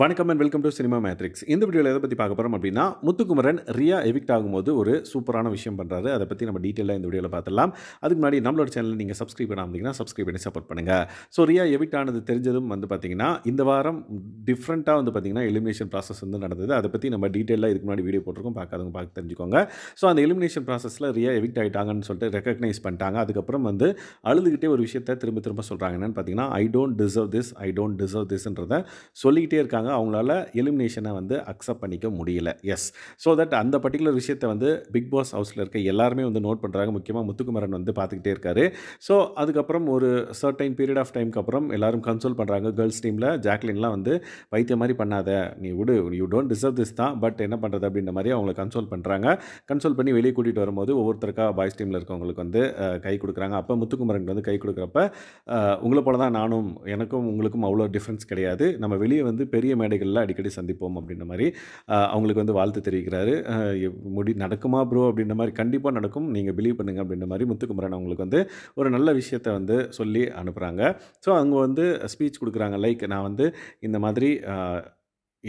வணக்கம் and welcome to cinema matrix. இந்த வீடியோவில் எதை பற்றி பார்க்க போகிறோம் அப்படின்னா, முத்துக்குமரன் ரியா எவிக்ட் ஆகும்போது ஒரு சூப்பரான விஷயம் பண்ணுறாரு. அதை பற்றி நம்ம டீட்டெயிலாக இந்த வீடியோவில் பார்த்துடலாம். அதுக்கு முன்னாடி நம்மளோட சேனல் நீங்கள் சப்ஸ்கிரைப் பண்ணாமல் சப்ஸ்கிரைப் பண்ணி சப்போர்ட் பண்ணுங்கள். ஸோ ரியா எவிக்ட் ஆனது தெரிஞ்சதும் பார்த்தீங்கன்னா, இந்த வாரம் டிஃப்ரெண்ட்டாக பார்த்தீங்கன்னா எலிமினேஷன் ப்ராசஸ் நடந்தது. அதை பற்றி நம்ம டீட்டெயிலாக இதுக்கு முன்னாடி வீடியோ போட்டிருக்கோம். பார்க்காதவங்க பார்த்து தெரிஞ்சுக்கோங்க. ஸோ அந்த எலிமினேஷன் ப்ராசஸில் ரியா எவிக்ட் ஆகிட்டாங்கன்னு சொல்லிட்டு ரெக்கக்னைஸ் பண்ணிட்டாங்க. அதுக்கப்புறம் அழுதுகிட்டே ஒரு விஷயத்தை திரும்ப திரும்ப சொல்கிறாங்க. என்னென்னு பார்த்தீங்கன்னா, ஐ டோன்ட் டிசர்வ் திஸ்ன்றதை சொல்லிக்கிட்டே இருக்காங்க. அவங்களால எலிமினேஷனை அக்செப்ட் பண்ணிக்க முடியல. எஸ், ஸோ தட் அந்த பர்டிகுலர் விஷயத்தை பிக் பாஸ் ஹவுஸில் இருக்க எல்லாருமே நோட் பண்ணுறாங்க. முக்கியமாக முத்துக்குமரன் பார்த்துக்கிட்டே இருக்காரு. ஸோ அதுக்கப்புறம் ஒரு சர்டைன் பீரியட் ஆஃப் டைமுக்கு அப்புறம் எல்லாரும் கன்சோல் பண்ணுறாங்க. கேர்ள்ஸ் டீமில் ஜாக்லின்லாம் வைத்திய மாதிரி பண்ணாத, நீ விடு, யூ டோன்ட் டிசர்வ் திஸ் தான், பட் என்ன பண்ணுறது அப்படின்ற மாதிரி அவங்கள கன்சோல் பண்ணுறாங்க. கன்சோல் பண்ணி வெளியே கூட்டிகிட்டு வரும்போது ஒவ்வொருத்தருக்கா பாய்ஸ் டீமில் இருக்கவங்களுக்கு கை கொடுக்குறாங்க. அப்போ முத்துக்குமரன் கை கொடுக்குறப்ப, உங்களை போல தான் நானும், எனக்கும் உங்களுக்கும் அவ்வளோ டிஃப்ரென்ஸ் கிடையாது, நம்ம வெளியே பெரிய மேடைகளில் அடிக்கடி சந்திப்போம் அப்படின்ற மாதிரி அவங்களுக்கு வாழ்த்து தெரிவிக்கிறாரு. நடக்குமா ப்ரோ அப்படின்ற மாதிரி, கண்டிப்பாக நடக்கும், நீங்கள் பிலீவ் பண்ணுங்கள் அப்படின்ற மாதிரி முத்துக்குமரன் அவங்களுக்கு ஒரு நல்ல விஷயத்தை சொல்லி அனுப்புகிறாங்க. ஸோ அவங்க ஸ்பீச் கொடுக்குறாங்க. லைக், நான் இந்த மாதிரி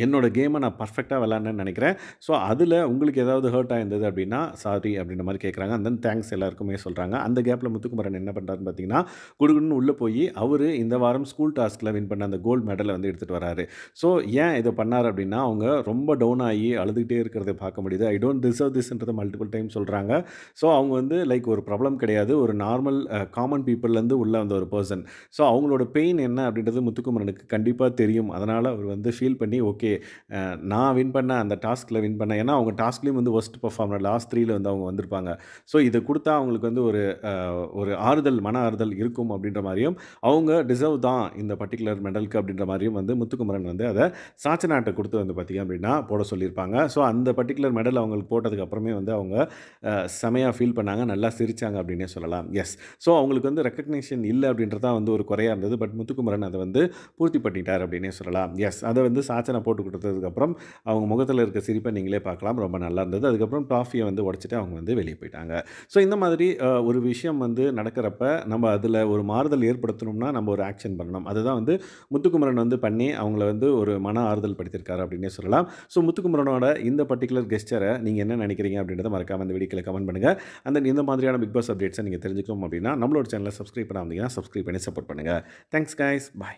என்னோட கேமை நான் பர்ஃபெக்டாக விளாட்னேன்னு நினைக்கிறேன். ஸோ அதில் உங்களுக்கு ஏதாவது ஹர்ட் ஆயிருந்தது அப்படின்னா சாரி அப்படின்ற மாதிரி கேட்குறாங்க. அண்ட் தென் தேங்க்ஸ் எல்லாருக்குமே சொல்கிறாங்க. அந்த கேப்பில் முத்துக்குமரன் என்ன பண்ணுறாருன்னு பார்த்தீங்கன்னா, குடுகுடுன்னு உள்ளே போய் அவர் இந்த வாரம் ஸ்கூல் டாஸ்கில் வின் பண்ண அந்த கோல்டு மெடலை எடுத்துகிட்டு வராரு. ஸோ ஏன் இதை பண்ணார் அப்படின்னா, அவங்க ரொம்ப டவுன் ஆகி அழுதுகிட்டே இருக்கிறத பார்க்க முடியுது. ஐ டோன்ட் டிசர்வ் திஸ்ன்றதை மல்டிபிள் டைம் சொல்கிறாங்க. ஸோ அவங்க லைக் ஒரு ப்ராப்ளம் கிடையாது, ஒரு நார்மல் காமன் பீப்புள்லேருந்து உள்ள வந்த ஒரு பர்சன். ஸோ அவங்களோட பெயின் என்ன அப்படின்றது முத்துக்குமரனுக்கு கண்டிப்பாக தெரியும். அதனால் அவர் ஃபீல் பண்ணி, ஓகே, நான் வின் பண்ண அந்த டாஸ்கில் வின் பண்ண, ஏன்னா அவங்க டாஸ்க்லேயும் ஒஸ்ட் பர்ஃபார்மர் லாஸ்ட் 3ல அவங்க வந்திருப்பாங்க. ஸோ இதை கொடுத்தா அவங்களுக்கு ஒரு ஆறுதல், மன ஆறுதல் இருக்கும் அப்படின்ற மாதிரியும், அவங்க டிசர்வ் தான் இந்த பர்டிகுலர் மெடலுக்கு அப்படின்ற மாதிரியும் முத்துக்குமரன் அதை சாச்சனாட்டை கொடுத்து பார்த்திங்க அப்படின்னா போட சொல்லியிருப்பாங்க. ஸோ அந்த பர்டிகுலர் மெடல் அவங்களுக்கு போட்டதுக்கு அப்புறமே அவங்க செமையாக ஃபீல் பண்ணாங்க, நல்லா சிரித்தாங்க அப்படின்னே சொல்லலாம். எஸ், ஸோ அவங்களுக்கு ரெக்கக்னேஷன் இல்லை அப்படின்றதான் ஒரு குறையாக இருந்தது. பட் முத்துக்குமரன் அதை பூர்த்தி பண்ணிட்டார் அப்படின்னே சொல்லலாம். எஸ், அதை சாச்சனை போட்டு கொடுத்ததுக்கப்புறம் அவங்க முகத்தில் இருக்க சிரிப்பை நீங்களே பார்க்கலாம். ரொம்ப நல்லா இருந்தது. அதுக்கப்புறம் ட்ராஃபியை உடச்சிட்டு அவங்க வெளியே போயிட்டாங்க. ஸோ இந்த மாதிரி ஒரு விஷயம் நடக்கிறப்ப நம்ம அதில் ஒரு மாறுதல் ஏற்படுத்தணும்னா நம்ம ஒரு ஆக்ஷன் பண்ணணும். அதுதான் முத்துக்குமரன் பண்ணி அவங்கள ஒரு மன ஆறுதல் படுத்தியிருக்காரு அப்படின்னே சொல்லலாம். ஸோ முத்துக்குமரனோட இந்த பர்டிகுலர் கெஸ்டரை நீங்கள் என்ன நினைக்கிறீங்க அப்படின்றத மறக்காம இந்த வீடியோவில் கமெண்ட் பண்ணுங்கள். அந்த இந்த மாதிரியான பிக் பாஸ் அப்டேட்ஸை நீங்கள் தெரிஞ்சுக்கணும் அப்படின்னா நம்மளோட சேனலை சப்ஸ்கிரைப் பண்ணாமல் சப்ஸ்கிரைப் பண்ணி சப்போர்ட் பண்ணுங்கள். தேங்க்ஸ் கைஸ், பாய்.